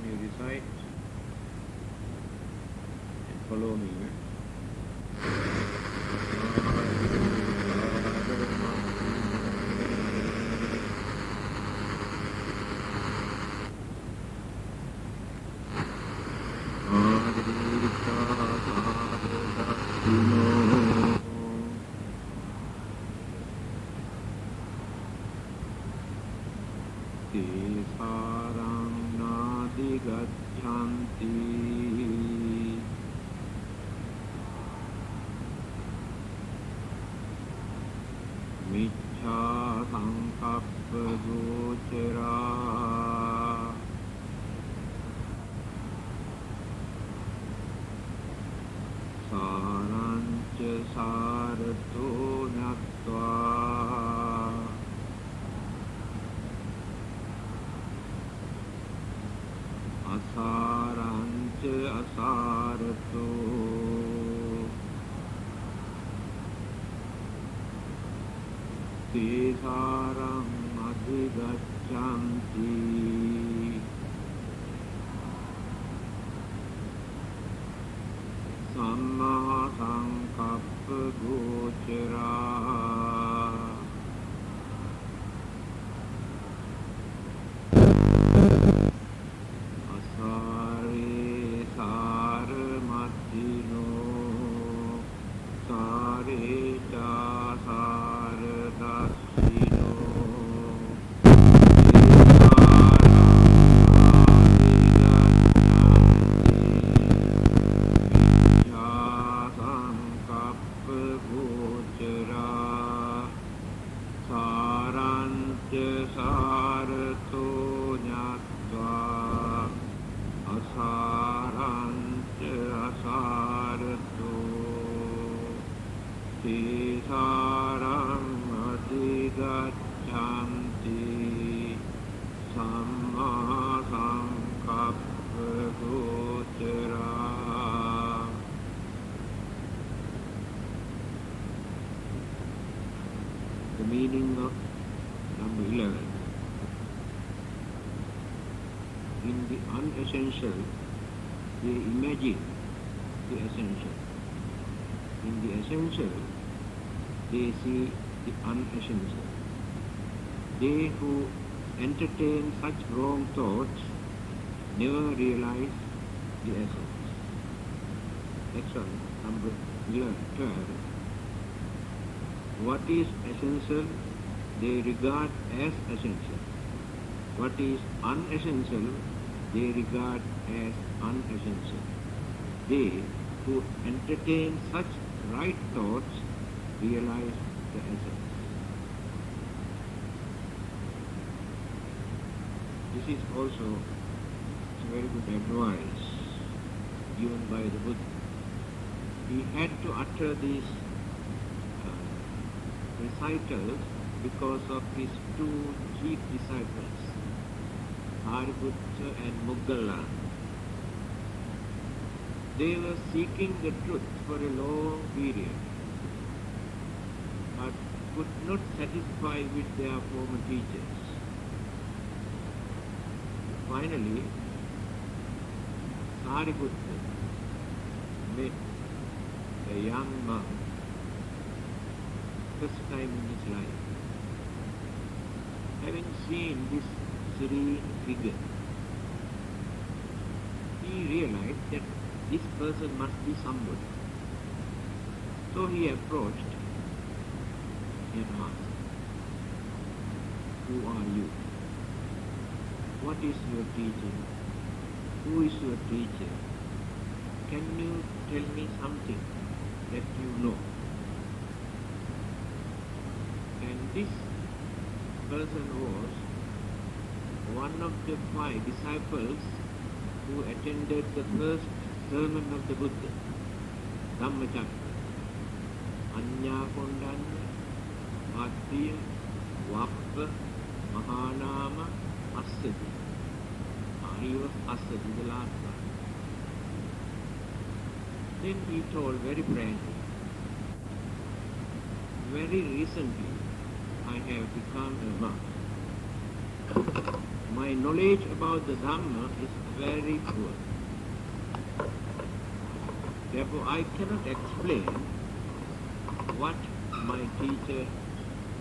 you recite and follow me. Miccha sankappa gochara sarancha sarato nattva asarancha asarato Tesaram adhigachanti Samma sankappa gochara Asare saramatino Sare dasino sankappa gochara saranta sarato jnatva asaranta asarato tesaram adhigachanti samma sankappa gochara. The meaning of number 11. In the unessential, they imagine the essential. In the essential, they see the unessential. They who entertain such wrong thoughts never realize the essence. Next one, number 12. What is essential, they regard as essential. What is unessential, they regard as unessential. They who entertain such right thoughts realize the essence. This is also a very good advice given by the Buddha. He had to utter these recitals because of his two chief disciples, Sariputta and Moggallana. They were seeking the truth for a long period, but could not satisfy with their former teachers. Finally, Sariputta met a young monk, first time in his life. Having seen this serene figure, he realized that this person must be somebody. So he approached and asked, "Who are you? What is your teaching? Who is your teacher? Can you tell me something that you know?" And this person was one of the 5 disciples who attended the first sermon of the Buddha, Dhammacakka. Anya Kondanya, Adhiya, Vappa, Mahanama, Assati. He was Assati, the last one. Then he told very frankly, very recently I have become a monk. my knowledge about the Dhamma is very poor. Therefore, I cannot explain what my teacher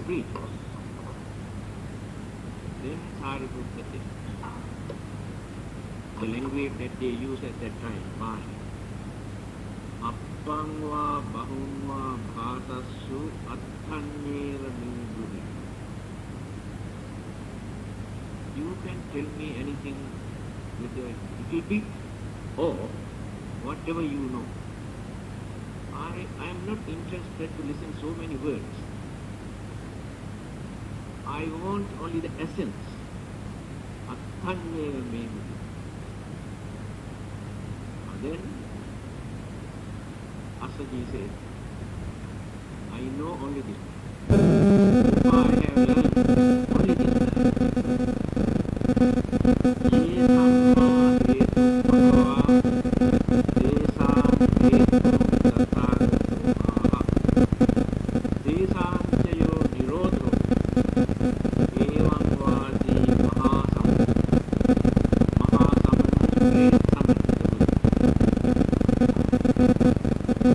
preaches. Then Sariputta said, the language that they used at that time, Bhasha. Appangva bahunva bhasassu atthanyera niduri. You can tell me anything with a little bit or whatever you know. I am not interested to listen so many words. I want only the essence. Atthanyera niduri. Then Asaji said, I know only this. I have learned only this. Ye Dhamma hetu bhagava desam hetu tathagato aha desam chayo nirodho evam vādi mahāsamana great summon.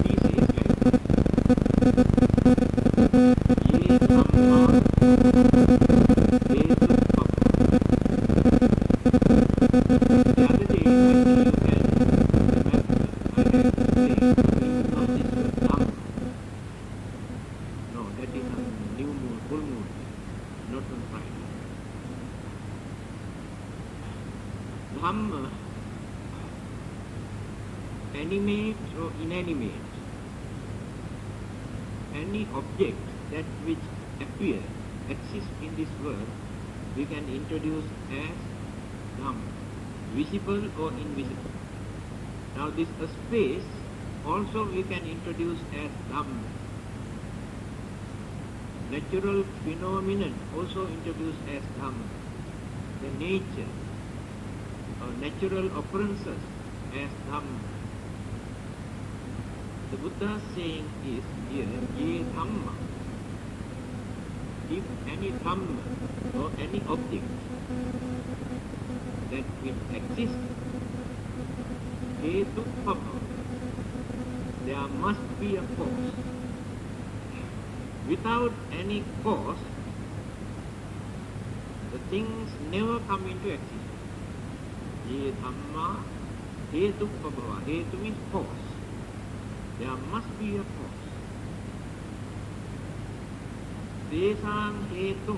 This is like Ye Dhamma hetu bhagava. The other day, I think you can remember, I had explained the meaning of this word Dhamma. No, that is on new moon, full moon, not on Friday. Dhamma, animate or inanimate, any object that which appears, exists in this world, we can introduce as Dhamma, visible or invisible. Now this space also we can introduce as Dhamma. Natural phenomenon also introduced as Dhamma. The nature or natural occurrences as Dhamma. The Buddha's saying is here, Ye Dhamma. If any Dhamma or any object that will exist, hetu bhava, there must be a cause. Without any cause, the things never come into existence. Ye Dhamma hetu bhava. Hetu means cause. There must be a cause. Desam hetu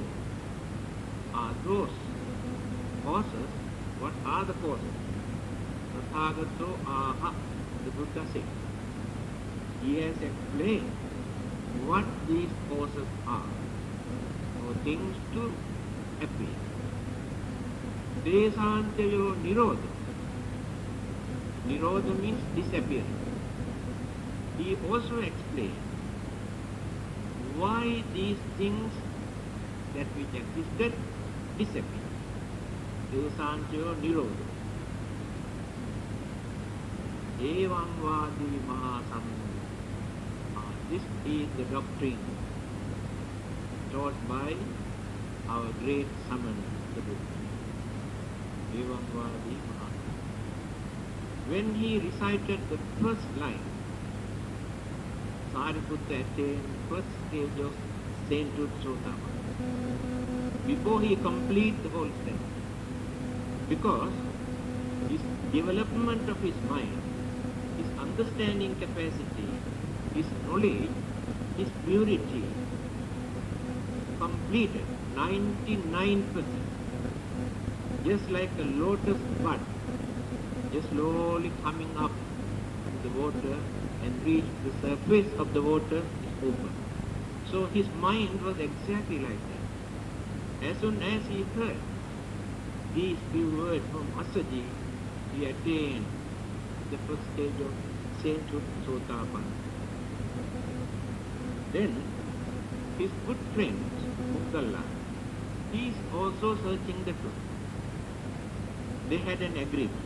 are those causes. What are the causes? Tathagato aha, the Buddha said. He has explained what these causes are for things to appear. Desantayo nirodha. Nirodha means disappearance. He also explained why these things that which existed disappear. Desantayo nirodha. Evam vādi mahāsamana. This is the doctrine taught by our great Samana, the Buddha. Evam vādi mahāsamana. When he recited the first line, Sariputta attained first stage of sainthood Sotapanna. Before he completed the whole step. Because his development of his mind, his understanding capacity, his knowledge, his purity, completed 99%. Just like a lotus bud, just slowly coming up to the water and reach the surface of the water is open. So his mind was exactly like that. As soon as he heard these few words from Asaji, he attained the first stage of sainthood Sotapanna. Then his good friend Muggalla, he is also searching the truth. They had an agreement.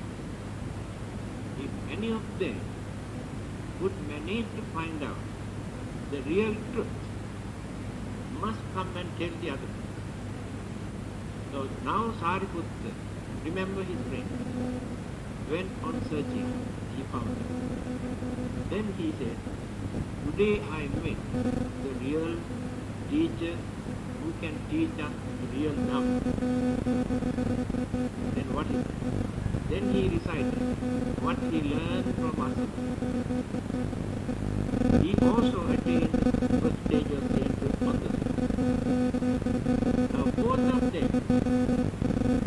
If any of them would manage to find out the real truth, must come and tell the other. So now Sariputta, remember his friend, went on searching, he found him. Then he said, today I met the real teacher who can teach us the real Dhamma. Then what is it? Then he recited what he learned from us. He also attained the first stage of sainthood on the sea. Now both of them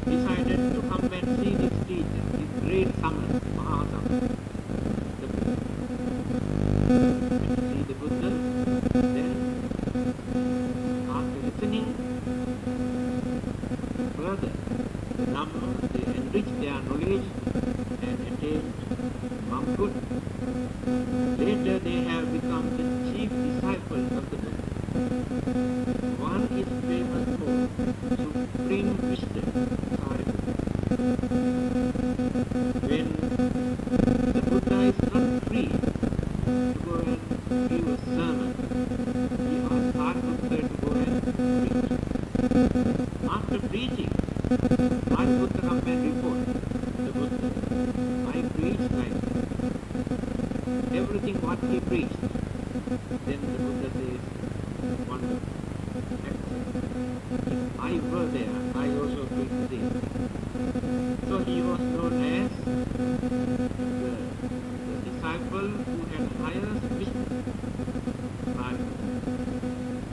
decided to come and see this teacher, this great Samana, Mahasamana, the Buddha. And see the Buddha, then after listening further the Dhamma, they enriched their knowledge and attained Mankut. Later they have become the chief disciples of the Buddha. One is famous for supreme wisdom, Sariputta. When the Buddha is not free to go and give a sermon, he asked Sariputta to go and preach. After preaching, Sariputta come and report to the Buddha, I preached like everything what he preached. Then the Buddha says, wonderful. If I were there, I also preached this. So he was known as the disciple who had highest wisdom.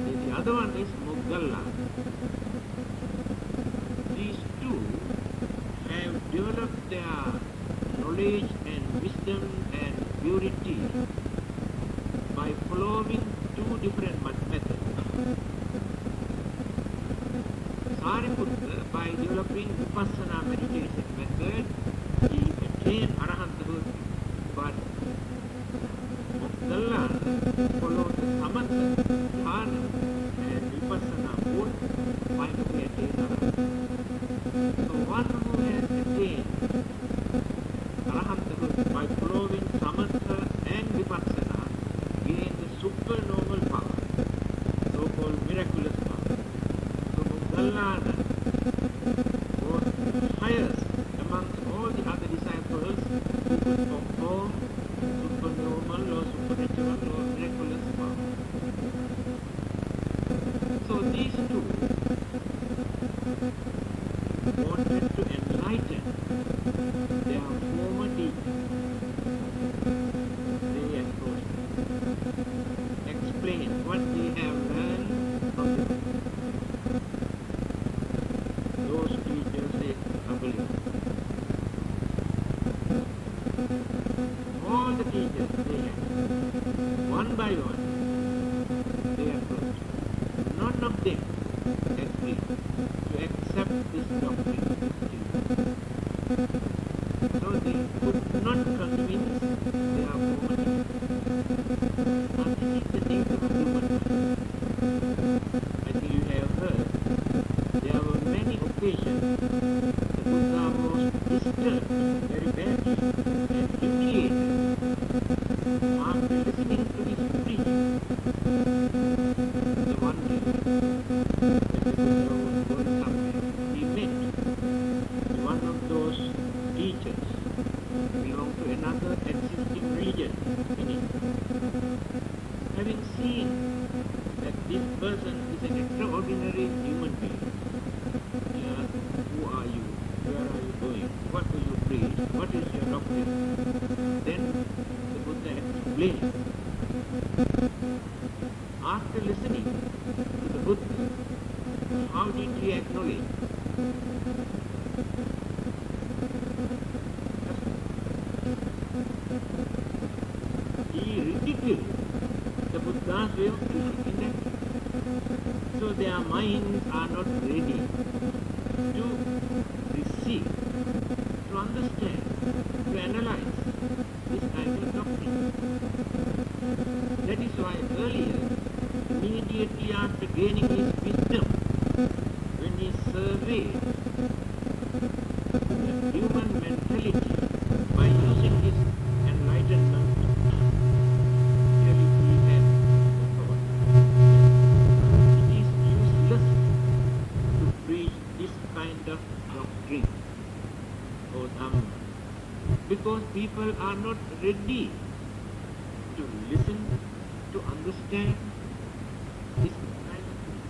The other one is Moggalla. These two have developed their knowledge and wisdom and purity by following two different methods. Sariputta, by developing Vipassana meditation method, he attained Arahanthood, but Moggalla followed the Samatha, Dhyana and Vipassana both finally attained Arahanthood. So one who has attained Arahanthood by following Samatha and Vipassana gained the supernormal power, so-called miraculous power. So Moggallana was the highest amongst all the other disciples who could perform supernormal or supernatural or miraculous power. So these two wanted to enlighten their former teachers. They approached, explain what they have learned from the Buddha. Those teachers said, unbelievable. All the teachers they had, one by one, they approached. None of them agreed to accept this doctrine. So they could not convince their former teachers. And this is the nature of human life. I think you have heard, there were many occasions the Buddha was disturbed very badly and humiliated after listening to his preaching. The one day, when the Buddha was going somewhere, he met one of those teachers belong to another existing religion in India. Having seen that this person is an extraordinary human being, he asked, who are you? Where are you going? What do you preach? What is your doctrine? Then the Buddha explained. After listening to the Buddha, how did he acknowledge? He ridiculed the Buddha's way of thinking. So their minds are not ready to receive, to understand, to analyze this kind of doctrine. That is why earlier, immediately after gaining his wisdom, when he surveyed the human mentality by using his enlightenment, really he had no power. It is useless to of doctrine or Dhamma, because people are not ready to listen, to understand this kind of thing,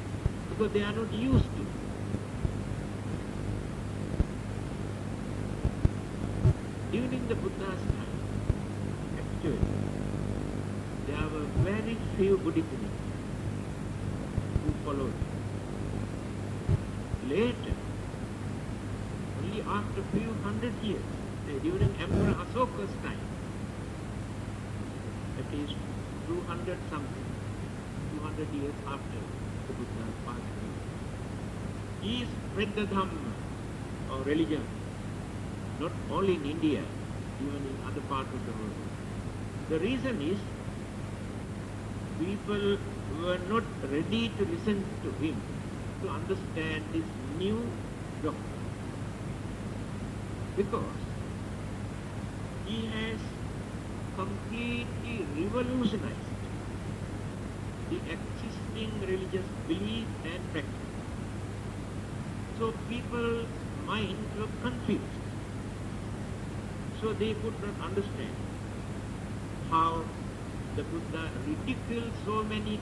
because they are not used to. During the Buddha's time, actually, there were very few Buddhism who followed. Later, only after a few hundred years, during Emperor Asoka's time, that is 200 something, 200 years after the Buddha passed away, he spread the Dhamma or religion, not only in India, even in other parts of the world. The reason is people were not ready to listen to him, to understand this new doctrine, because he has completely revolutionized the existing religious belief and practice. So people's minds were confused. So they could not understand how the Buddha ridiculed so many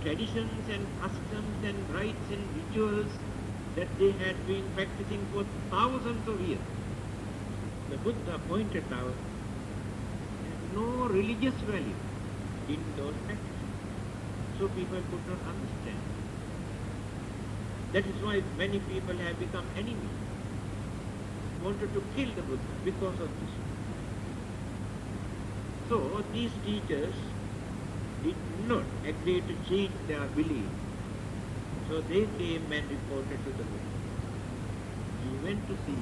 traditions and customs and rites and rituals that they had been practicing for thousands of years. The Buddha pointed out there's no religious value in those practices. So people could not understand. That is why many people have become enemies, wanted to kill the Buddha because of this. So these teachers did not agree to change their belief. So they came and reported to the Buddha. We went to see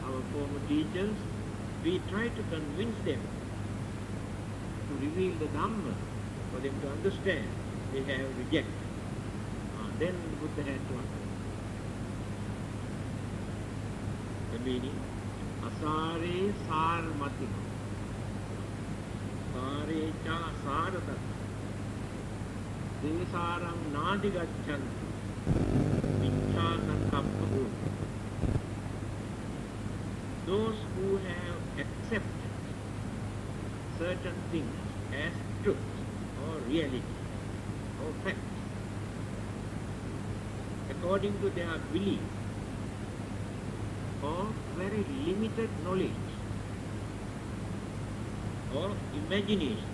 our former teachers. We tried to convince them to reveal the Dhamma for them to understand. They have rejected. Then the Buddha had to understand the meaning. Asare sarmatima. Sare cha saradatta. Desaram nadigachanti. Vichana kappahu. Those who have accepted certain things as truth or reality or fact, according to their belief or very limited knowledge or imagination,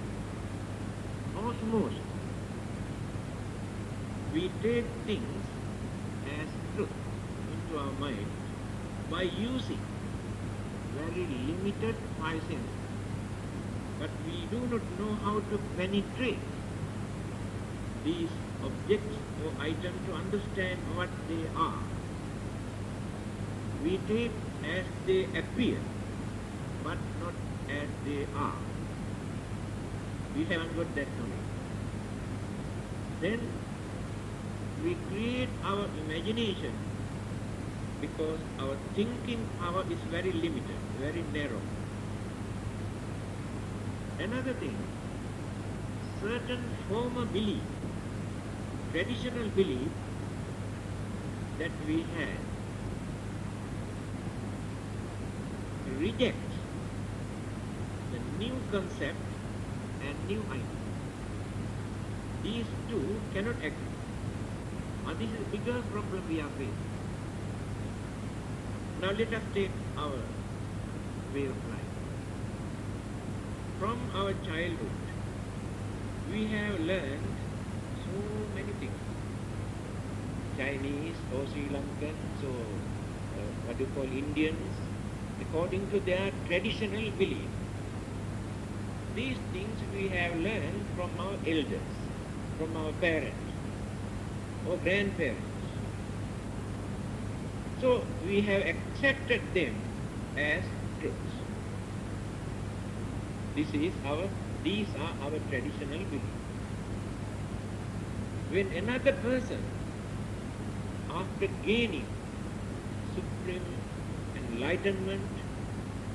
osmosis, we take things as truth into our mind by using very limited five senses. But we do not know how to penetrate these objects or items to understand what they are. We take as they appear, but not as they are. We haven't got that knowledge. Then we create our imagination, because our thinking power is very limited, very narrow. Another thing, certain former belief, traditional belief that we had, rejects the new concept and new idea. These two cannot agree. And this is the bigger problem we are facing. Now let us take our way of life. From our childhood, we have learned so many things. Chinese or Sri Lankans or what you call Indians, according to their traditional belief. These things we have learned from our elders, from our parents or grandparents. So we have accepted them as truths. These are our traditional beliefs. When another person, after gaining supreme enlightenment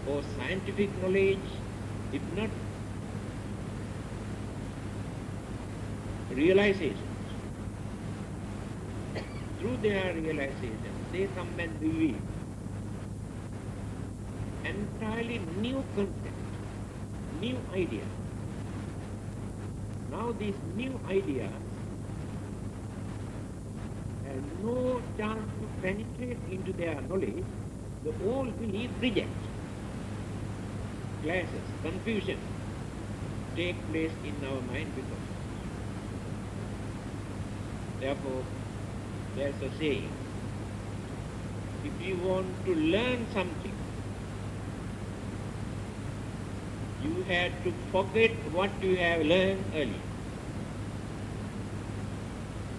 or scientific knowledge, if not realizations, through their realization, they come and believe entirely new concept, new idea. Now these new ideas have no chance to penetrate into their knowledge. The old belief rejects. Clashes, confusion take place in our mind because. Therefore, there's a saying, if you want to learn something, you had to forget what you have learned earlier.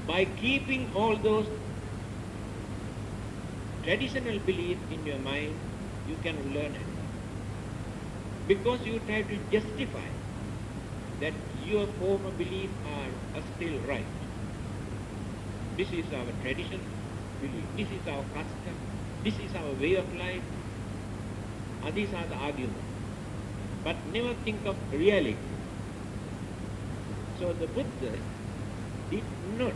By keeping all those traditional beliefs in your mind, you can learn it. Because you try to justify that your former beliefs are still right. This is our tradition belief, this is our custom, this is our way of life. These are the arguments. But never think of reality. So the Buddha did not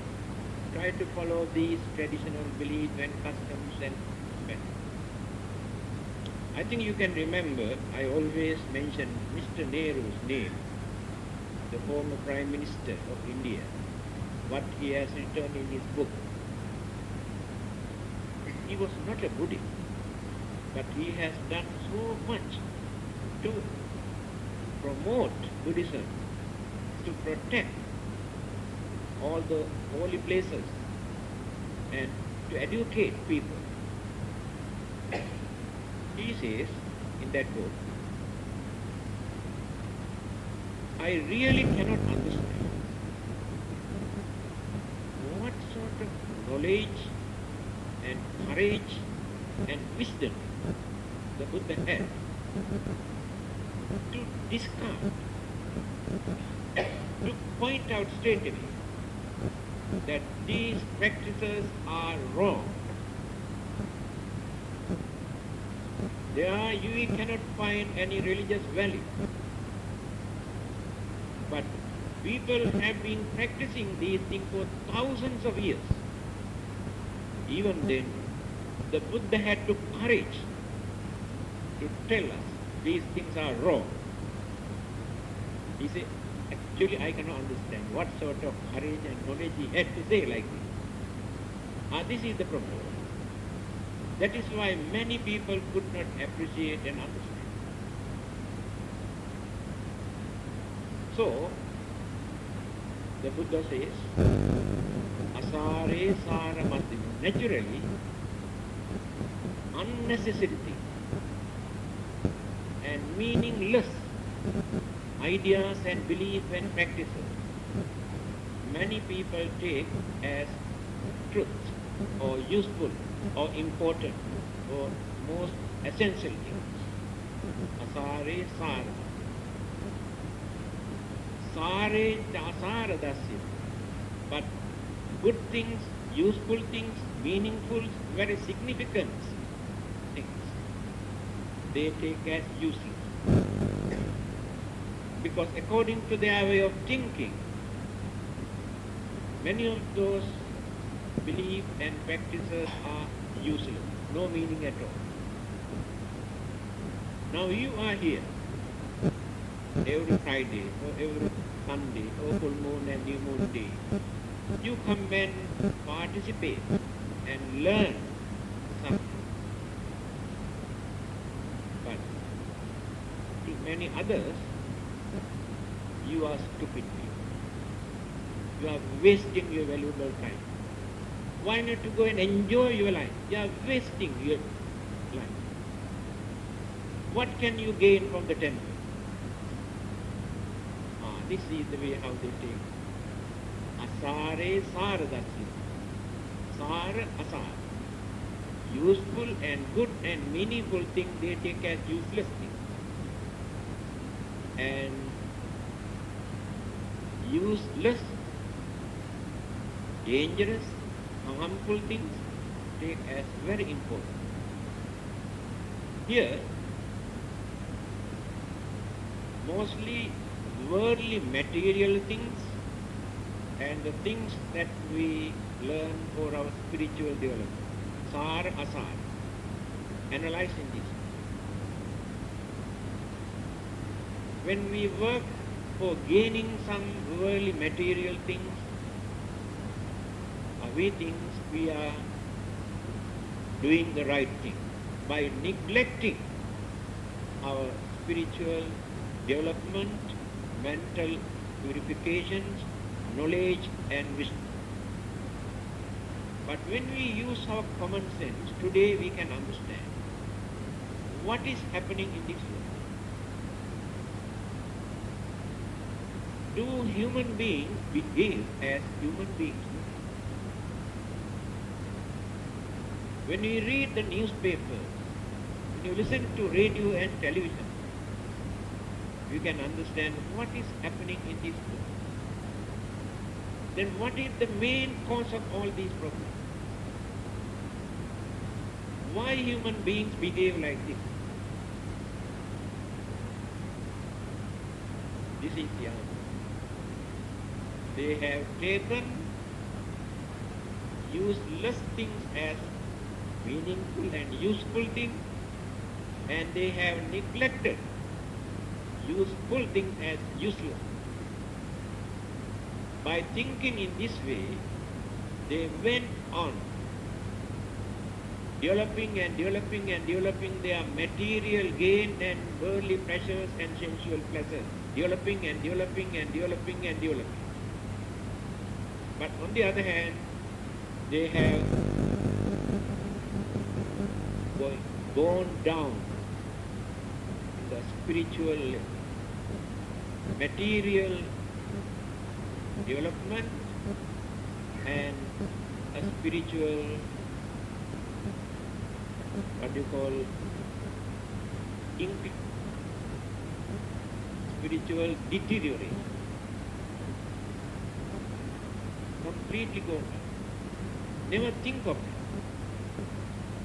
try to follow these traditional beliefs and customs and methods. I think you can remember, I always mention Mr. Nehru's name, the former Prime Minister of India, what he has written in his book. He was not a Buddhist, but he has done so much to promote Buddhism, to protect all the holy places and to educate people. He says in that book, I really cannot understand what sort of knowledge and courage and wisdom the Buddha had to discard, to point out straight away that these practices are wrong. There you cannot find any religious value. But people have been practicing these things for thousands of years. Even then, the Buddha had the courage to tell us these things are wrong. He said, actually I cannot understand what sort of courage and knowledge he had to say like this. This is the problem. That is why many people could not appreciate and understand. So, the Buddha says, asare sara mati. Naturally, unnecessary things and meaningless ideas and beliefs and practices, many people take as truth or useful or important or most essential things. Asare sara. Sare asara dasya. But good things, useful things, meaningful, very significant things, they take as useless. Because according to their way of thinking, many of those beliefs and practices are useless, no meaning at all. Now you are here every Friday or every Sunday or full moon and new moon day. You come and participate and learn something. But to many others, you are stupid people. You are wasting your valuable time. Why not to go and enjoy your life? You are wasting your life. What can you gain from the temple? This is the way how they take. Asare saradasi. Sara asara. Useful and good and meaningful things they take as useless things. And useless, dangerous, harmful things take as very important. Here, mostly worldly material things and the things that we learn for our spiritual development. Sara Asara. Analyzing this. When we work for gaining some worldly material things, we think we are doing the right thing by neglecting our spiritual development, mental purifications, knowledge and wisdom. But when we use our common sense, today we can understand what is happening in this world. Do human beings behave as human beings? When you read the newspaper, when you listen to radio and television, you can understand what is happening in this world. Then what is the main cause of all these problems? Why human beings behave like this? This is the answer. They have taken useless things as meaningful and useful things, and they have neglected useful things as useless. By thinking in this way, they went on developing their material gain and worldly pleasures and sensual pleasures, developing. But on the other hand, they have gone down in the spiritual level. Material development and a spiritual, what do you call, spiritual deterioration. Completely gone down. Never think of it.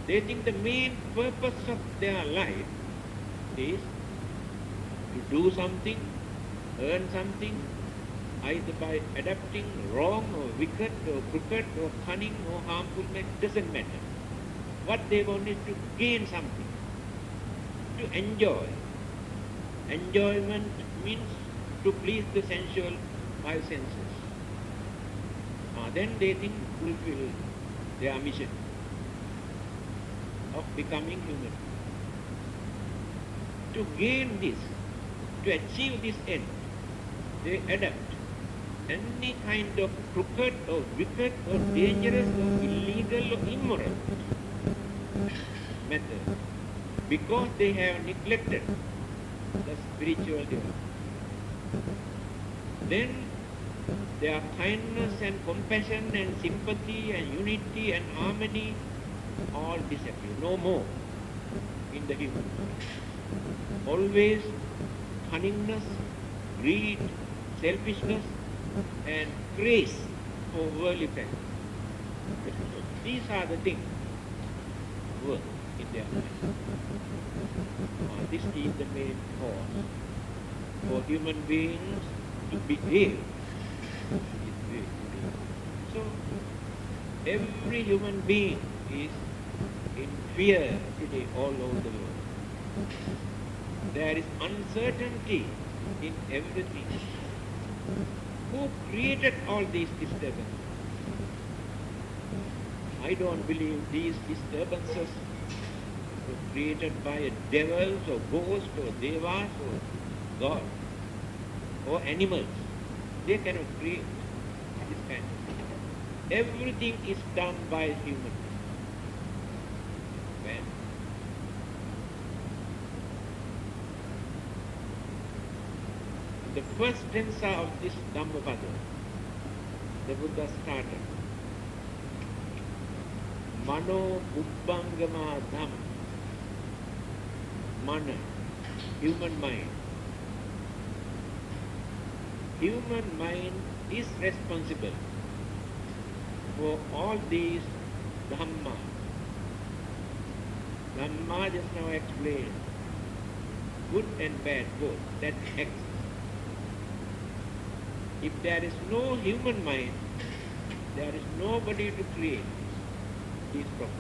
They think the main purpose of their life is to do something, earn something, either by adapting wrong or wicked or crooked or cunning or harmful, doesn't matter. What they want is to gain something, to enjoy. Enjoyment means to please the sensual five senses. Then they think fulfill their mission of becoming human. To gain this, to achieve this end, they adapt any kind of crooked or wicked or dangerous or illegal or immoral method, because they have neglected the spiritual development. Then their kindness and compassion and sympathy and unity and harmony all disappear, no more in the human being. Always cunningness, greed, selfishness and grace for worldly pleasure. These are the things work in their mind. This is the main cause for human beings to behave this way today. So every human being is in fear today all over the world. There is uncertainty in everything. Who created all these disturbances? I don't believe these disturbances were created by devils or ghosts or devas or God or animals. They cannot create this kind of thing. Everything is done by human. When the first stanza of this Dhammapada, the Buddha started, Mano Ubbangama Dhamma. Mana, human mind. Human mind is responsible for all these Dhamma. Dhamma just now explained, good and bad both, that exists. If there is no human mind, there is nobody to create these problems.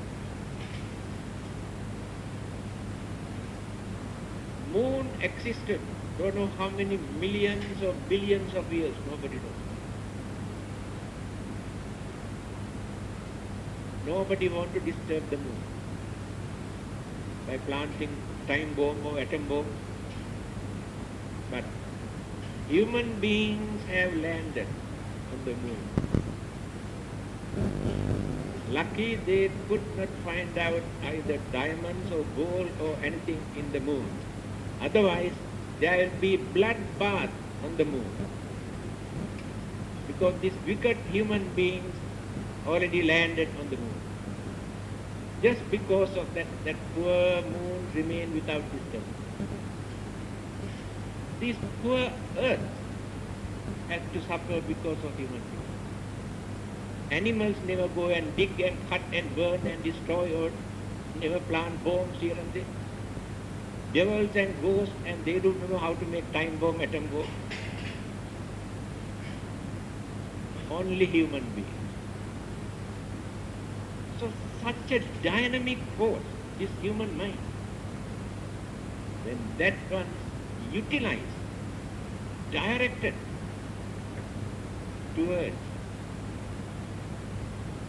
moon existed, don't know how many millions or billions of years, nobody knows. Nobody want to disturb the moon by planting time bomb or atom bomb. But human beings have landed on the moon. Lucky they could not find out either diamonds or gold or anything in the moon. Otherwise, there will be bloodbath on the moon. Because these wicked human beings already landed on the moon. Just because of that poor moon remained without disturbance. This poor earth has to suffer because of human beings. Animals never go and dig and cut and burn and destroy or never plant bombs here and there. Devils and ghosts, and they don't know how to make time bomb, atom bomb. Only human beings. So such a dynamic force, this human mind, when that one is utilized, directed towards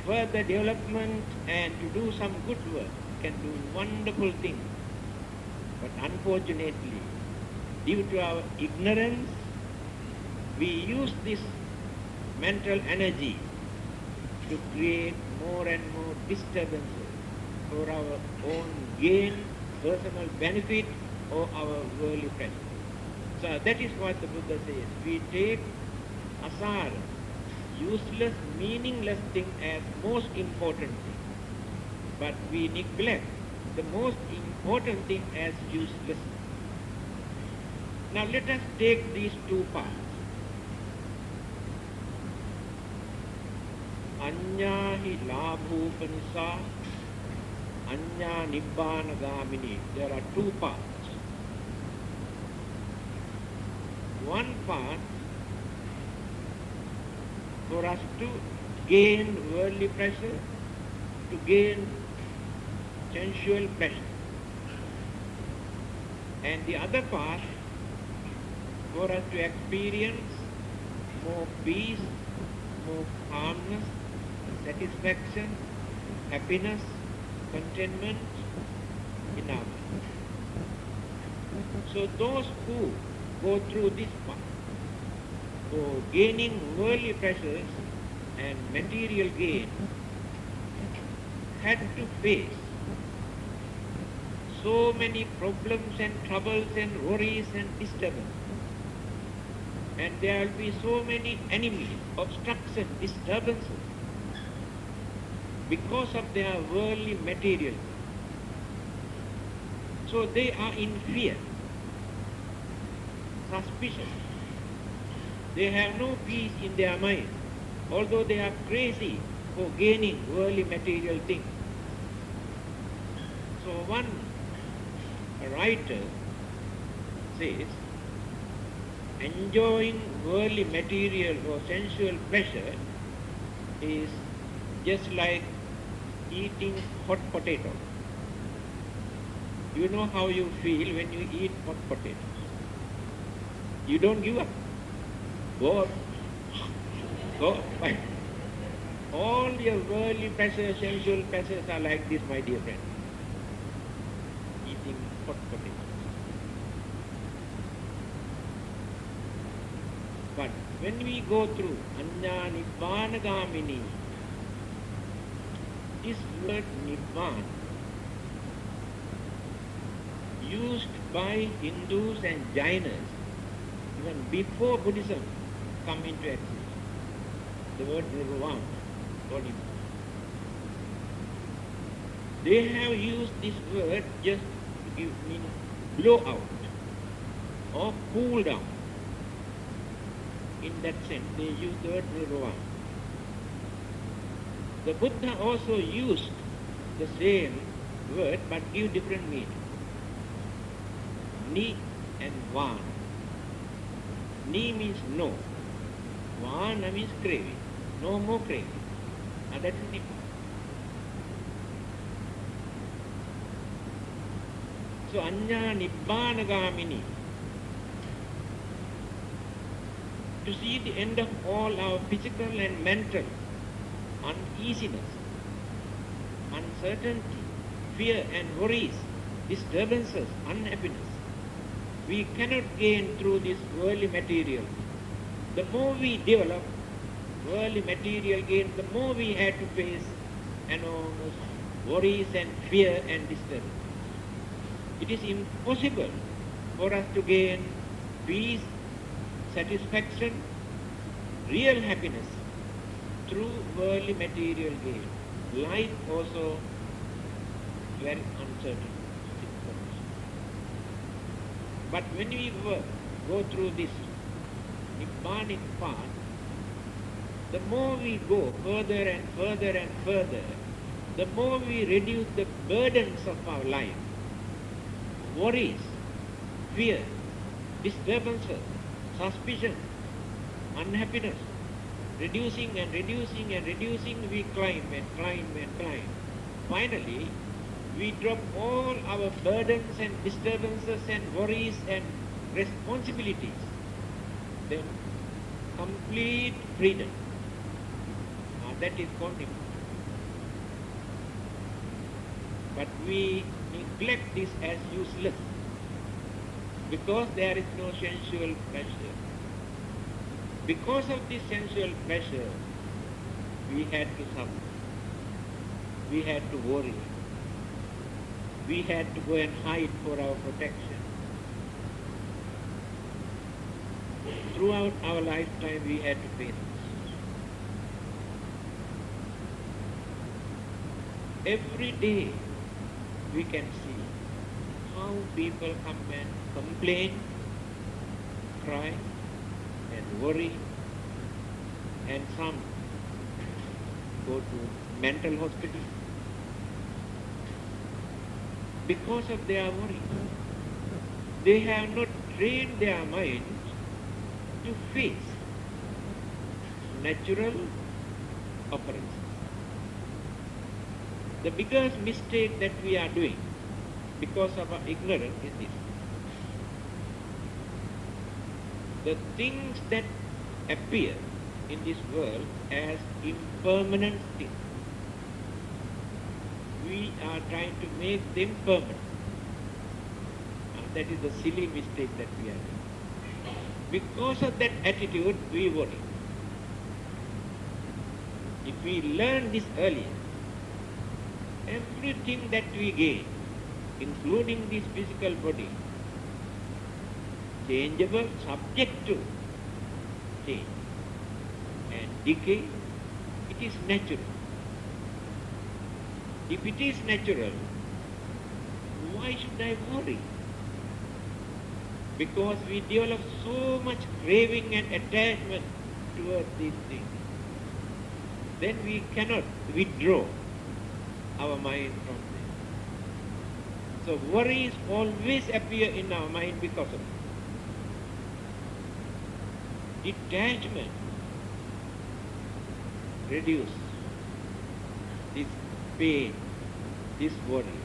further development and to do some good work, can do wonderful things. But unfortunately, due to our ignorance, we use this mental energy to create more and more disturbances for our own gain, personal benefit, or our worldly pleasure. So that is what the Buddha says. We take asara, useless, meaningless thing as most important thing. But we neglect the most important thing as useless. Now let us take these two parts. Anya hi labhupanisa, anya nibbana gamini. There are two parts. One part for us to gain worldly pleasure, to gain sensual pleasure. And the other part for us to experience more peace, more calmness, satisfaction, happiness, contentment in our life. So those who go through this path, for gaining worldly pleasures and material gain, had to face so many problems and troubles and worries and disturbances. And there will be so many enemies, obstructions, disturbances because of their worldly material. So they are in fear, suspicion. They have no peace in their mind, although they are crazy for gaining worldly material things. So one writer says, enjoying worldly material or sensual pleasure is just like eating hot potato. You know how you feel when you eat hot potatoes. You don't give up. Go, fight. All your worldly pleasures, sensual pleasures are like this, my dear friend. Eating hot potatoes. But when we go through Anya Nibbana Gamini, this word Nibbana, used by Hindus and Jainas even before Buddhism come into existence, the word Nirvana or Nibbana. They have used this word just to give meaning blow out or cool down. In that sense, they use the word Nirvana. The Buddha also used the same word but give different meaning. Ni and Vana. Ni means no. Vana means craving. No more craving. Now that is Nibbana. So Anya Nibbanagamini, to see the end of all our physical and mental uneasiness, uncertainty, fear and worries, disturbances, unhappiness, we cannot gain through this worldly material. The more we develop worldly material gain, the more we have to face enormous worries and fear and disturbance. It is impossible for us to gain peace, satisfaction, real happiness through worldly material gain. Life also very uncertain. But when we go through this Nibbanic path, the more we go further and further and further, the more we reduce the burdens of our life, worries, fear, disturbances, suspicion, unhappiness, reducing and reducing and reducing, we climb and climb and climb. Finally, we drop all our burdens and disturbances and worries and responsibilities. Then complete freedom. That is called Nibbana. But we neglect this as useless because there is no sensual pleasure. Because of this sensual pleasure, we had to suffer. We had to worry. We had to go and hide for our protection. Throughout our lifetime, we had to face this. Every day, we can see how people come and complain, cry, and worry, and some go to mental hospital because of their worry. They have not trained their minds to face natural occurrences. The biggest mistake that we are doing because of our ignorance is this. The things that appear in this world as impermanent things, we are trying to make them permanent. And that is the silly mistake that we are doing. Because of that attitude, we worry. If we learn this earlier, everything that we gain, including this physical body, changeable, subject to change and decay, it is natural. If it is natural, why should I worry? Because we develop so much craving and attachment towards these things. Then we cannot withdraw our mind from them. So worries always appear in our mind because of it. Detachment reduce this pain, this worry.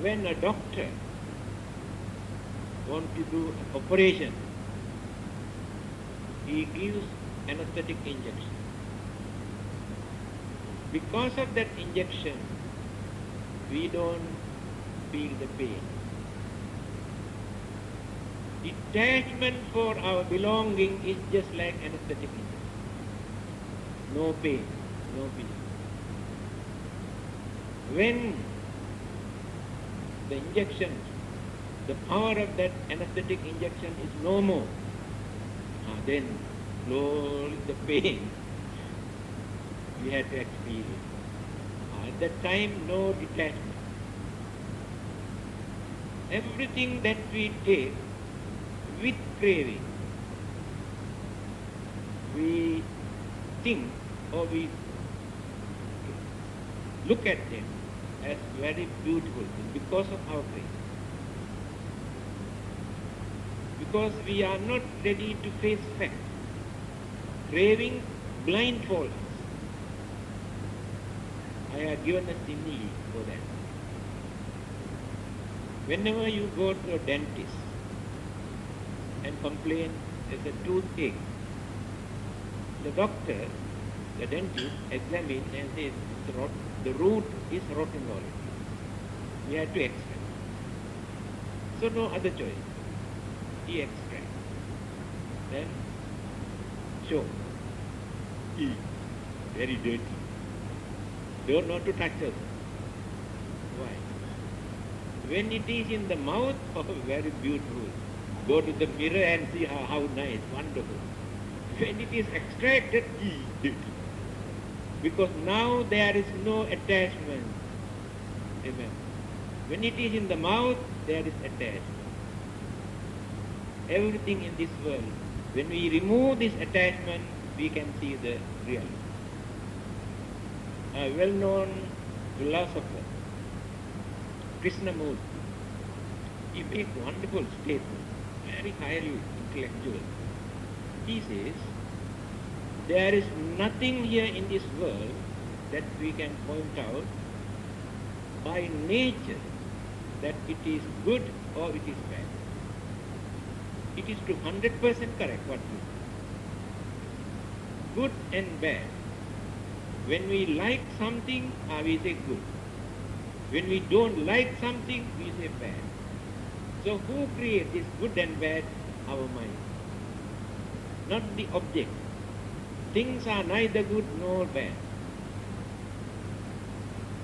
When a doctor wants to do an operation, he gives anesthetic injection. Because of that injection, we don't feel the pain. Detachment for our belonging is just like anesthetic injection. No pain, no pain. When the injection, the power of that anesthetic injection is no more, then slowly the pain we had to experience. At that time, no detachment. Everything that we take with craving, we think or we look at them as very beautiful things because of our craving. Because we are not ready to face facts. Craving blindfolds us. I have given a simile for that. Whenever you go to a dentist and complain there's a toothache, the doctor, the dentist, examines and says the root is rotten already. We have to extract. So no other choice. He extracts. Then show. Eat. Very dirty. Don't know to touch us. Why? When it is in the mouth, oh, very beautiful. Go to the mirror and see how nice, wonderful. When it is extracted, dirty. Because now there is no attachment. Amen. When it is in the mouth, there is attachment. Everything in this world, when we remove this attachment, we can see the reality. A well-known philosopher, Krishnamurti, he makes wonderful statement, very highly intellectual. He says, there is nothing here in this world that we can point out by nature that it is good or it is bad. It is to 100% correct what we say. Good and bad. When we like something, we say good. When we don't like something, we say bad. So who creates this good and bad? Our mind. Not the object. Things are neither good nor bad.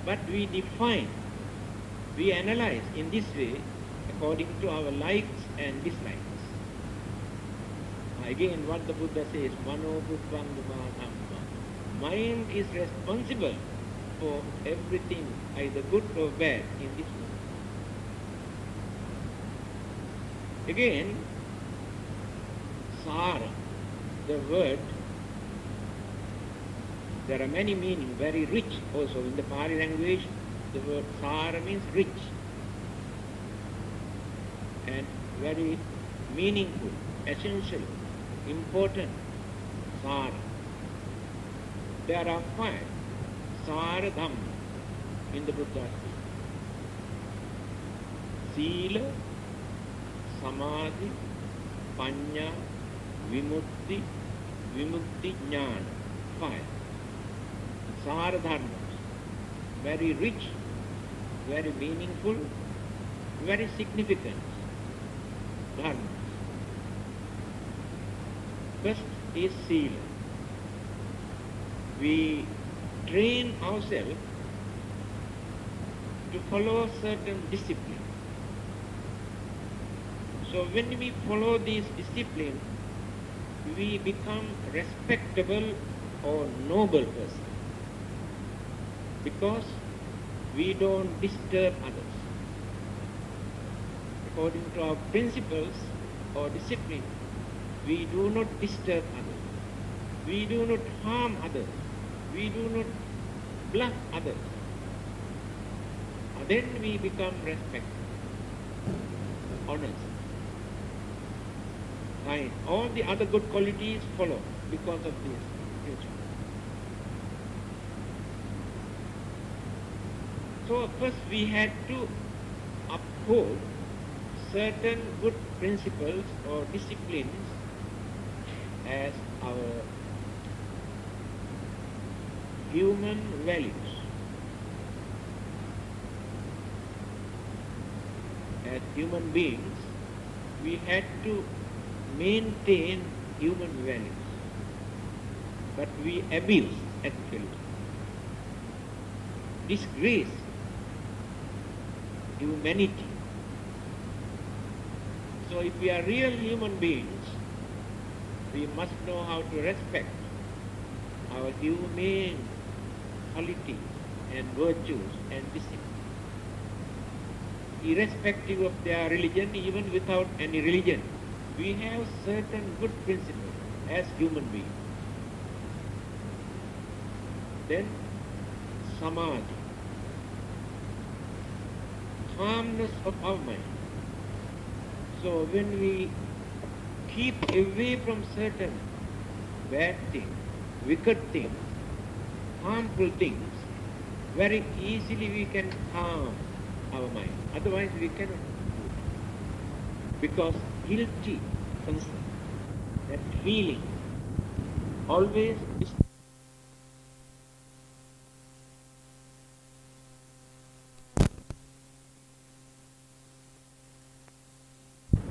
But we define, we analyze in this way according to our likes and dislikes. Again, what the Buddha says, Mano Buddhangama Dhamma. Mind is responsible for everything, either good or bad, in this world. Again, Sara, the word, there are many meanings, very rich also. In the Pali language, the word Sara means rich and very meaningful, essential, important. Sara. There are 5 Sara Dhamma in the Buddha's teaching. Sila, Samadhi, Panya, Vimukti, Vimukti Jnana. 5. Sara Dharmas. Very rich, very meaningful, very significant dharmas. First is Sila. We train ourselves to follow certain discipline. So when we follow these discipline, we become respectable or noble person. Because we don't disturb others. According to our principles or discipline, we do not disturb others. We do not harm others. We do not bluff others. Then we become respectful, honest, kind. All the other good qualities follow because of this principle. So first we had to uphold certain good principles or disciplines as our human values. As human beings, we had to maintain human values. But we abuse, actually, disgrace humanity. So if we are real human beings, we must know how to respect our humane qualities and virtues and discipline. Irrespective of their religion, even without any religion, we have certain good principles as human beings. Then Samadhi, calmness of our mind. So when we keep away from certain bad things, wicked things, harmful things, very easily we can calm our mind. Otherwise we cannot. Because guilty concern, that feeling, always is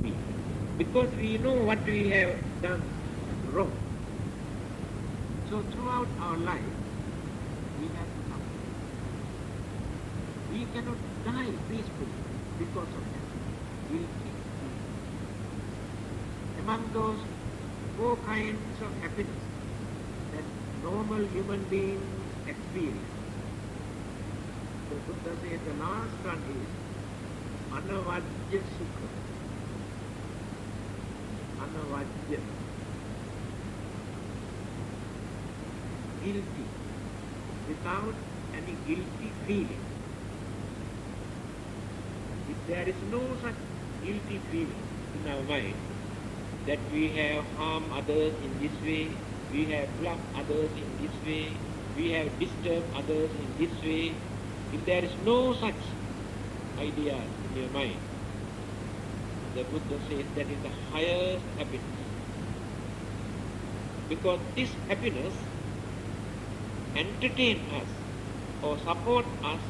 me. Because we know what we have done wrong. So throughout our life, we have to suffer. We cannot die peacefully because of that guilty. Among those four kinds of happiness that normal human beings experience, the Buddha says the last one is anavajya sukha. Anavajya. Guilty. Without any guilty feeling. If there is no such guilty feeling in our mind, that we have harmed others in this way, we have bluffed others in this way, we have disturbed others in this way, if there is no such idea in your mind, the Buddha says that is the highest happiness. Because this happiness entertains us or supports us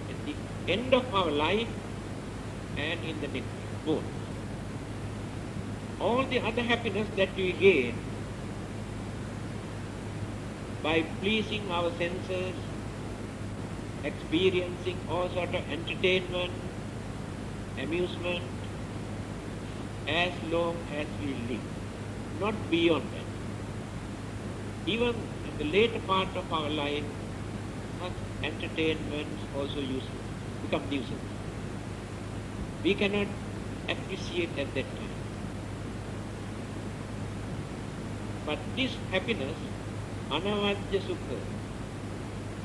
at the end of our life and in the next both. All the other happiness that we gain by pleasing our senses, experiencing all sort of entertainment, amusement, as long as we live, not beyond that. Even in the later part of our life, such entertainments also useful, become nuisance. We cannot appreciate at that time. But this happiness, anavajya sukha,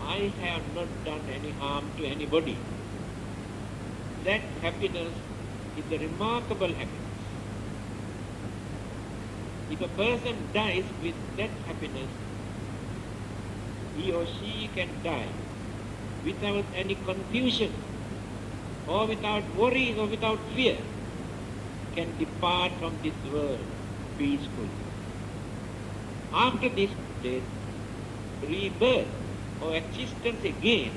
I have not done any harm to anybody. That happiness is a remarkable happiness. If a person dies with that happiness, he or she can die without any confusion or without worries or without fear, can depart from this world peacefully. After this death, rebirth or existence again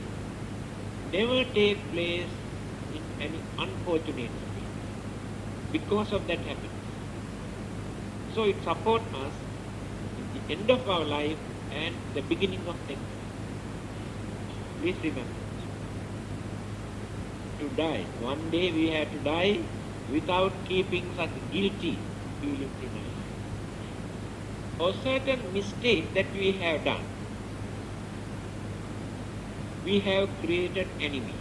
never take place in any unfortunate way because of that happiness. So it supports us in the end of our life and the beginning of next life. Please remember, to die. One day we have to die without keeping such guilty feelings in us. Or certain mistakes that we have done. We have created enemies.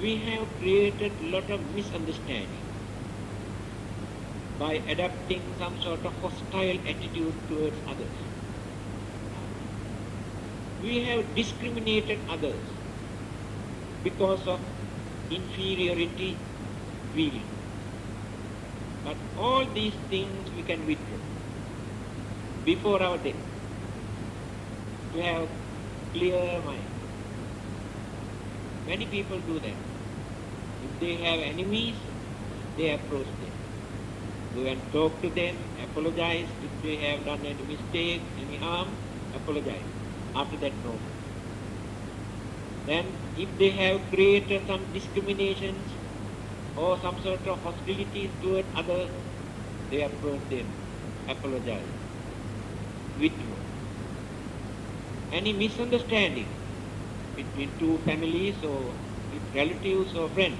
We have created a lot of misunderstanding by adopting some sort of hostile attitude towards others. We have discriminated others because of inferiority feeling. But all these things we can withdraw before our death, to have clear mind. Many people do that. If they have enemies, they approach them. Go and talk to them, apologize. If they have done any mistake, any harm, apologize. After that, no. Then, if they have created some discriminations or some sort of hostility toward others, they approach them, apologize, withdraw. Any misunderstanding between two families or with relatives or friends,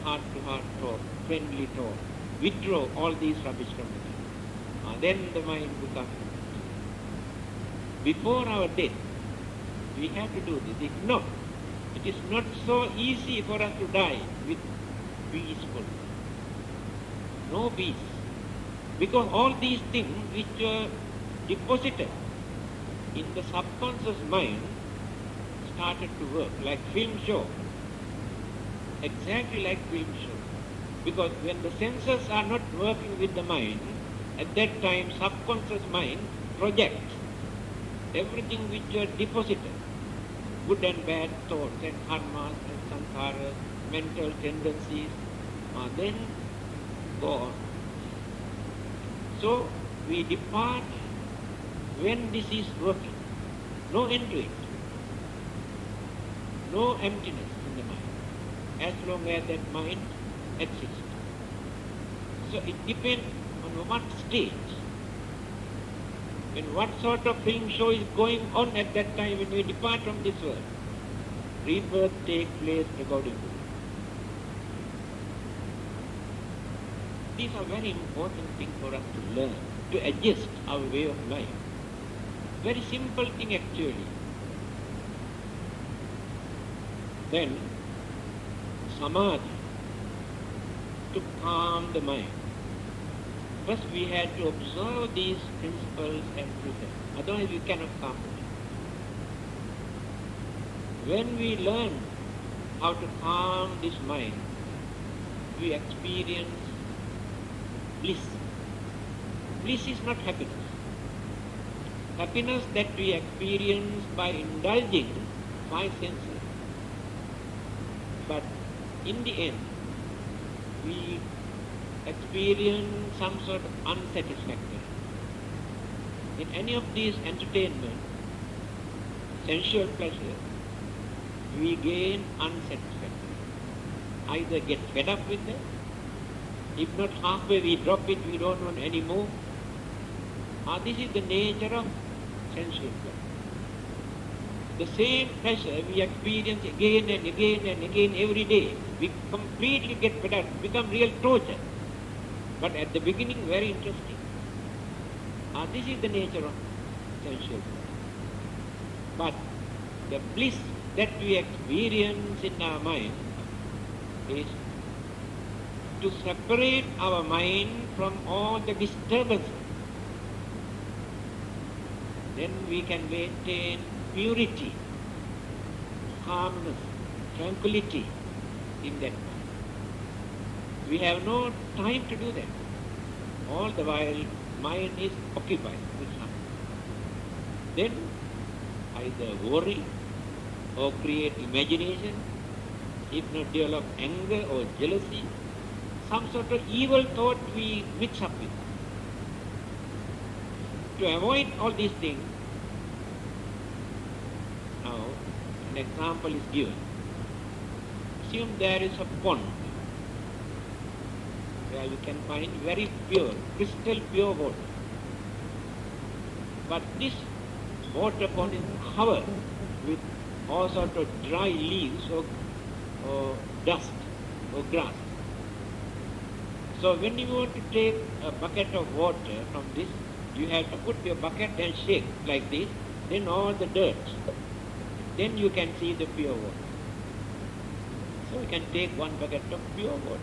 heart-to-heart talk, friendly talk, withdraw all these rubbish from the mind. Then the mind becomes. Before our death, we have to do this. If not, it is not so easy for us to die with peaceful. No peace. Because all these things which were deposited in the subconscious mind started to work like film show. Exactly like film show. Because when the senses are not working with the mind, at that time subconscious mind projects everything which were deposited good and bad thoughts and karmas and sankharas, mental tendencies, then go on. So we depart when this is working. No end to it. No emptiness in the mind, as long as that mind exists. So it depends on what stage, when what sort of film show is going on at that time when we depart from this world. Rebirth takes place accordingly. These are very important things for us to learn, to adjust our way of life. Very simple thing actually. Then, samadhi, to calm the mind. First we had to observe these principles and precepts. Otherwise we cannot calm the mind. When we learn how to calm this mind, we experience bliss. Bliss is not happiness. Happiness that we experience by indulging five senses. But in the end, we experience some sort of unsatisfactory. In any of these entertainment, sensual pleasure, we gain unsatisfactory. Either get fed up with them, if not halfway we drop it, we don't want any more. This is the nature of sensual pleasure. The same pleasure we experience again and again and again every day. We completely get fed up, become real torture. But at the beginning, very interesting. This is the nature of sensual pleasure. But the bliss that we experience in our mind is to separate our mind from all the disturbances. Then we can maintain purity, calmness, tranquility in that mind. We have no time to do that. All the while, mind is occupied with something. Then either worry or create imagination, if not develop anger or jealousy, some sort of evil thought we mix up with. To avoid all these things, now an example is given. Assume there is a pond where you can find very pure, crystal pure water. But this water pond is covered with all sorts of dry leaves or dust or grass. So when you want to take a bucket of water from this, you have to put your bucket and shake like this, then all the dirt. Then you can see the pure water. So you can take one bucket of pure water.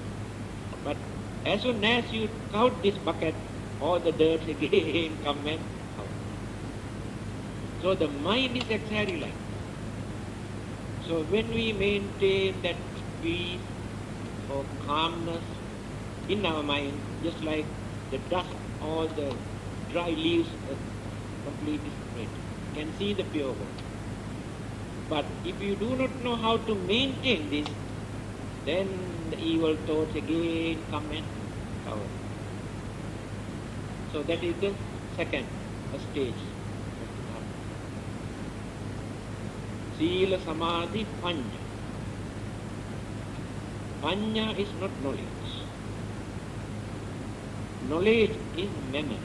But as soon as you count this bucket, all the dirt again come and out. So the mind is exactly like that. So when we maintain that peace or calmness in our mind, just like the dust, all the dry leaves are completely separated, you can see the pure water. But if you do not know how to maintain this, then the evil thoughts again come and cover. So that is the second stage. Sila, Samadhi, Panya. Panya is not knowledge. Knowledge is memory.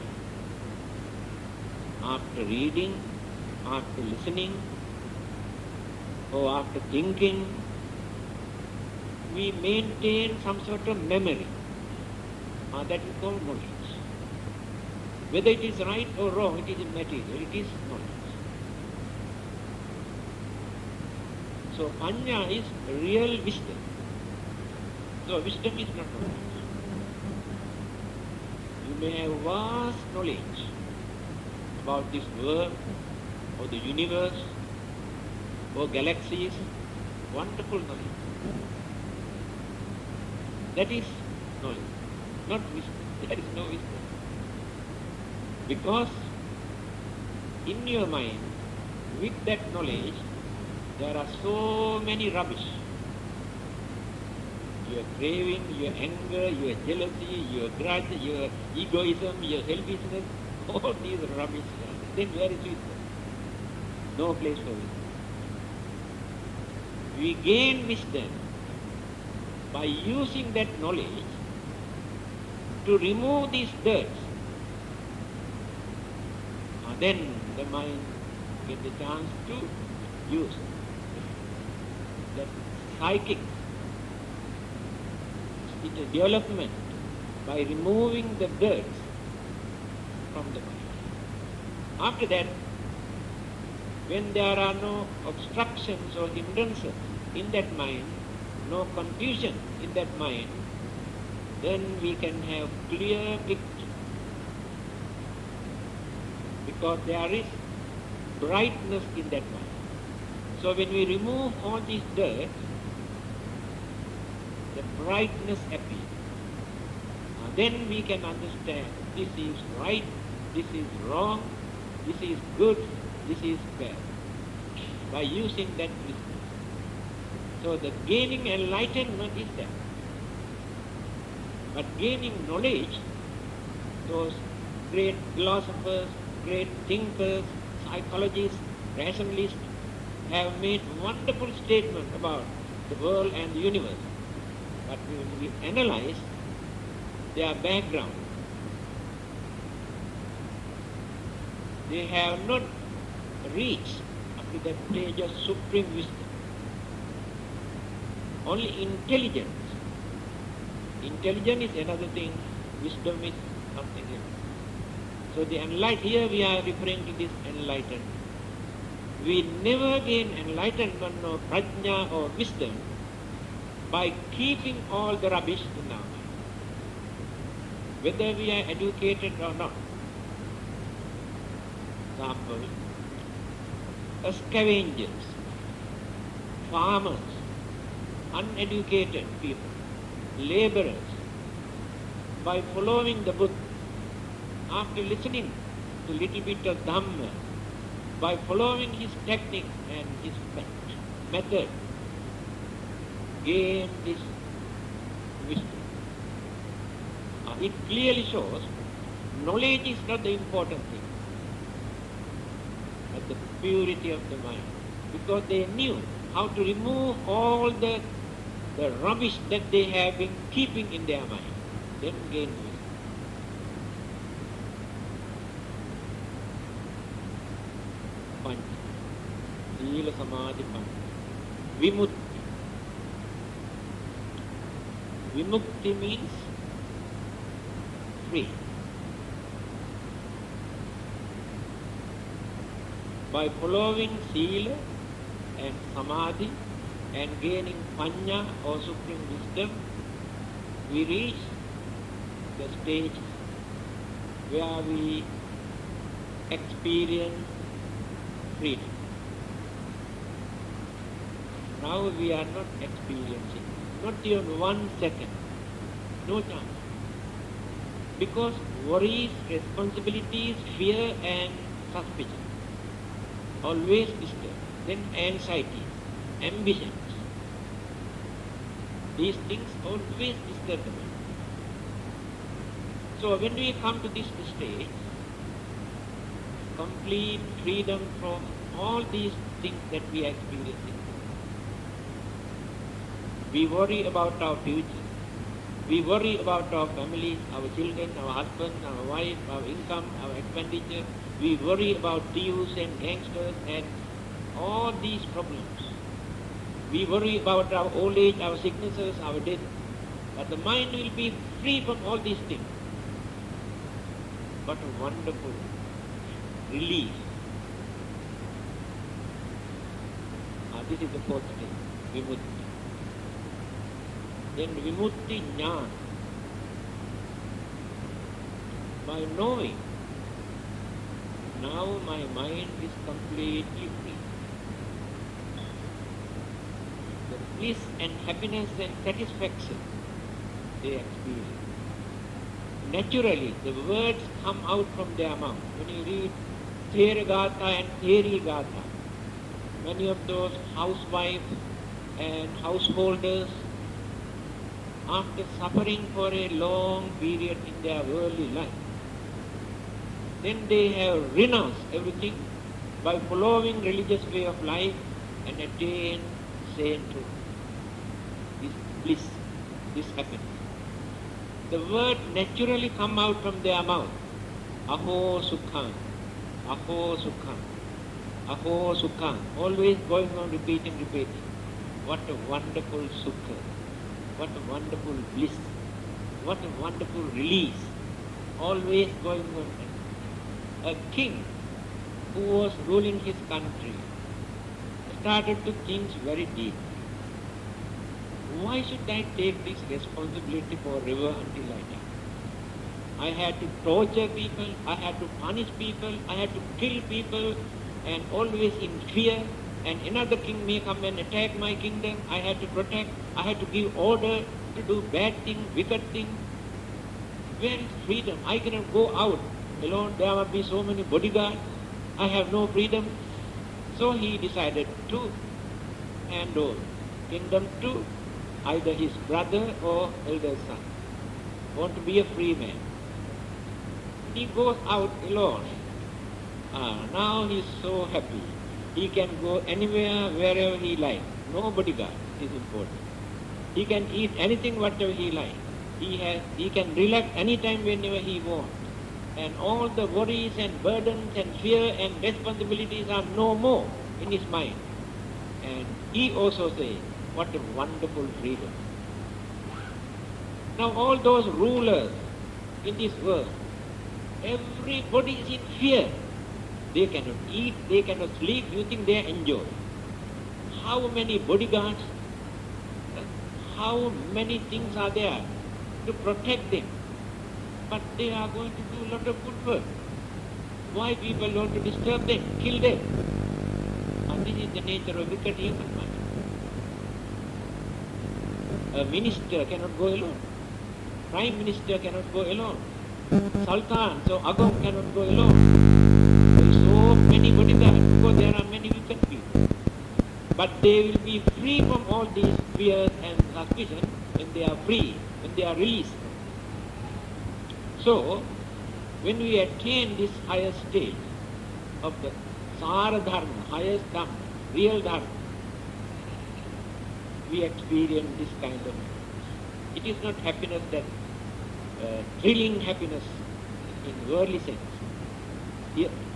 After reading, after listening, or after thinking, we maintain some sort of memory. That is called knowledge. Whether it is right or wrong, it is immaterial, it is knowledge. So Panya is real wisdom. So wisdom is not knowledge. You may have vast knowledge about this world, or the universe, or galaxies, wonderful knowledge. That is knowledge, not wisdom. There is no wisdom. Because in your mind, with that knowledge, There are so many rubbish. Your craving, your anger, your jealousy, your grudge, your egoism, your selfishness, all these rubbish. Then where is wisdom? No place for wisdom. We gain wisdom by using that knowledge to remove these dirts. Then the mind gets the chance to use that psychic development by removing the dirt from the mind. After that, when there are no obstructions or hindrances in that mind, no confusion in that mind, then we can have clear picture. Because there is brightness in that mind. So when we remove all these dirt, the brightness appears. Then we can understand this is right, this is wrong, this is good, this is bad. By using that wisdom. So the gaining enlightenment is that. But gaining knowledge, those great philosophers, great thinkers, psychologists, rationalists have made wonderful statements about the world and the universe. But when we analyze their background, they have not reached up to that stage of supreme wisdom. Only intelligence. Intelligence is another thing, wisdom is something else. So the here we are referring to this enlightenment. We never gain enlightenment or prajna or wisdom by keeping all the rubbish in our mind. Whether we are educated or not. Example, scavengers, farmers, uneducated people, laborers, by following the Buddha, after listening to little bit of Dhamma, by following his technique and his method, gain this wisdom. It clearly shows knowledge is not the important thing, but the purity of the mind. Because they knew how to remove all the rubbish that they have been keeping in their mind. Then gain wisdom. Sila Samadhi Pancha. Vimukti. Vimukti means free. By following Sila and Samadhi and gaining Panya or supreme wisdom, we reach the stage where we experience freedom. Now we are not experiencing, not even 1 second, no chance. Because worries, responsibilities, fear and suspicion always disturb. Then anxiety, ambitions. These things always disturb the mind. So when we come to this stage, complete freedom from all these things that we are experiencing. We worry about our future. We worry about our family, our children, our husband, our wife, our income, our expenditure. We worry about thieves and gangsters and all these problems. We worry about our old age, our sicknesses, our death. But the mind will be free from all these things. What a wonderful relief. This is the fourth stage, Vimutti. Then Vimutti Jnana. By knowing, now my mind is completely free. The bliss and happiness and satisfaction they experience. Naturally, the words come out from their mouth. When you read Thera Gatha and Theri Gatha, many of those housewives and householders, after suffering for a long period in their worldly life, then they have renounced everything by following religious way of life and attain sainthood, this bliss, this happiness. The word naturally come out from their mouth. Aho Sukhan, Aho Sukhan, Aho Sukhan. Always going on repeating. What a wonderful sukha. What a wonderful bliss. What a wonderful release. Always going on. A king who was ruling his country started to think very deep. Why should I take this responsibility forever until I die? I had to torture people, I had to punish people, I had to kill people, and always in fear, and another king may come and attack my kingdom. I had to protect, I had to give order to do bad things, wicked things. Where is freedom? I cannot go out alone. There must be so many bodyguards. I have no freedom. So he decided to hand over kingdom to either his brother or elder son. Want to be a free man. He goes out alone. Now he is so happy. He can go anywhere, wherever he likes. No bodyguard is important. He can eat anything, whatever he likes. He can relax anytime, whenever he wants. And all the worries and burdens and fear and responsibilities are no more in his mind. And he also says, what a wonderful freedom. Now all those rulers in this world, everybody is in fear. They cannot eat, they cannot sleep. You think they are enjoying. How many bodyguards, how many things are there to protect them? But they are going to do a lot of good work. Why people want to disturb them, kill them? And this is the nature of wicked human mind. A minister cannot go alone. Prime Minister cannot go alone. Sultan, so Agam cannot go alone. There are so many bodyguards because there are many wicked people. But they will be free from all these fears and suspicion when they are free, when they are released. So, when we attain this higher state of the Sara Dharma, highest Dharma, real Dharma, we experience this kind of happiness. It is not happiness that thrilling happiness in worldly sense.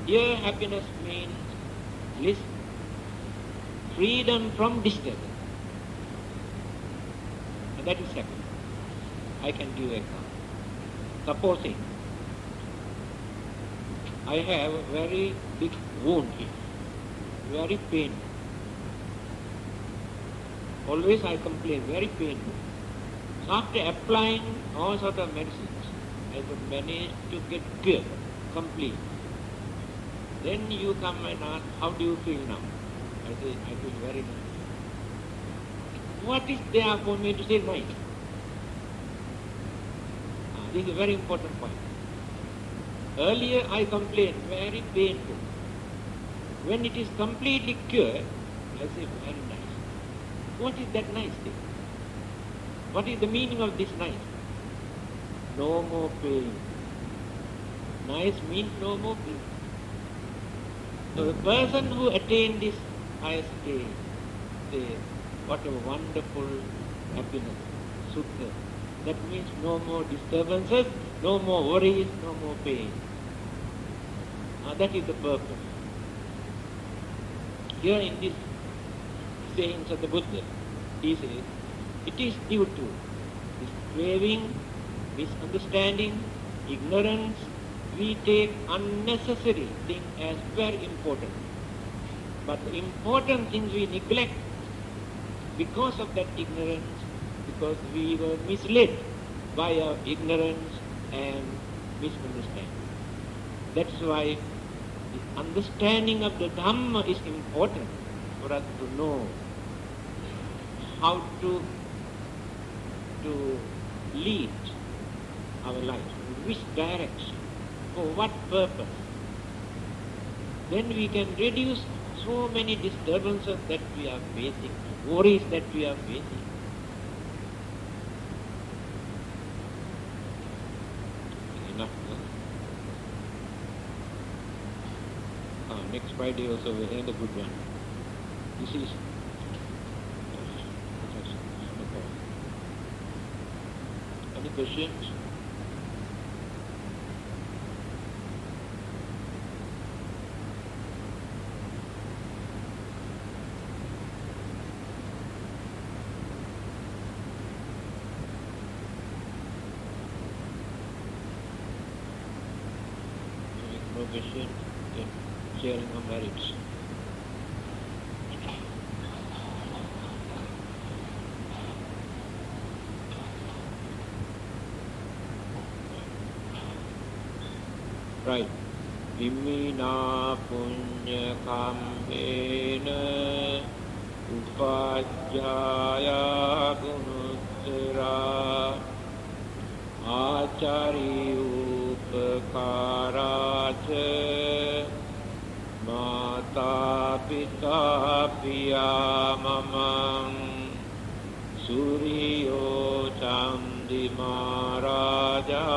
Here happiness means bliss, freedom from disturbance. And that is happiness. I can give an example. Supposing I have a very big wound here, very painful. Always I complain, very painful. So after applying all sort of medicines, I could manage to get cured completely. Then you come and ask, how do you feel now? I say, I feel very nice. What is there for me to say nice? This is a very important point. Earlier I complained, very painful. When it is completely cured, I say, very nice. What is that nice thing? What is the meaning of this nice? No more pain. Nice means no more pain. So the person who attained this high state says, what a wonderful happiness, sukha. That means no more disturbances, no more worries, no more pain. That is the purpose. Here in this sayings of the Buddha, he says, it is due to this craving, misunderstanding, ignorance, we take unnecessary things as very important. But the important things we neglect because of that ignorance, because we were misled by our ignorance and misunderstanding. That's why the understanding of the Dhamma is important for us to know how to lead our life, in which direction, for what purpose. Then we can reduce So many disturbances that we are facing, worries that we are facing. Enough. Next Friday also will end a good one. This is any questions? No question, then sharing our merits. Right. Vimina punya kammena upajjaya gunuttara acari upakaraca mata pita piya mamang Suryo Candi Maharaja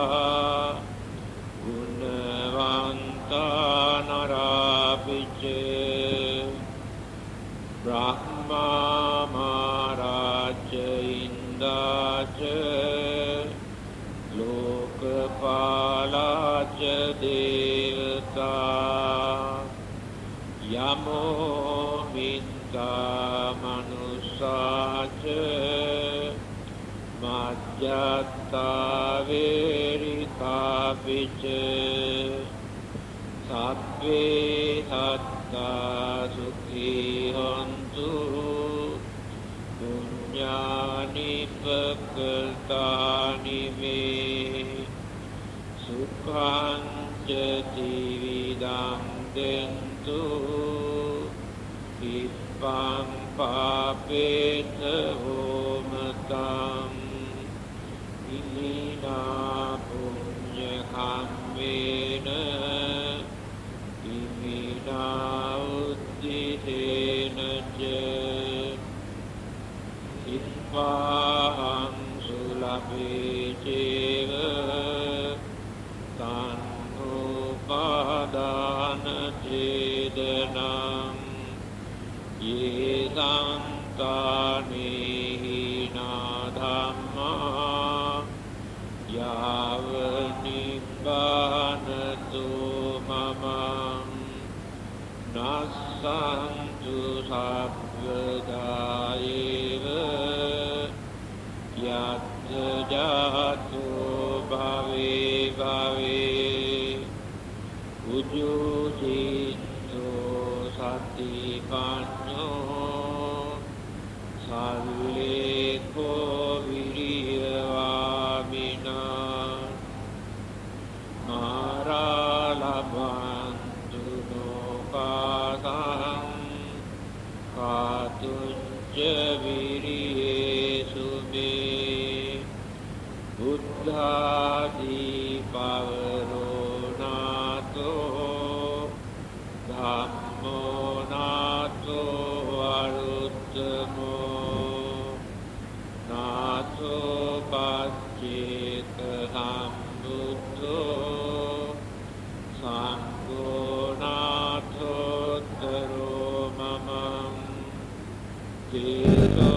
Gunavanta Narapice Brahma Maharaja Indaca Lokapalaca Devata Yamo Minta Manusaca Majjata Verita Pice Sabbe Satta Sukhi Hontu Punyani Pakaltani Me Sukhan Jati Vidam Dentu Ipam Papeta Homatam Imina punya kammena Imina udditena je Itpahang sulape ceva Tanupadana cedanam Ye santani hina dhamma Yavanibbānatu mamam Nasantu sabbadāyeva Yatta jatu bhave bhave Ujjujitto sati pañño Sallekho viriyavamina Maralabantu nokasam Katunca viriyesu me Buddhadi pavaro nato Dhammo nato aruttamo Nato pacceta sambuddho Sangho nato taro mamam Tiro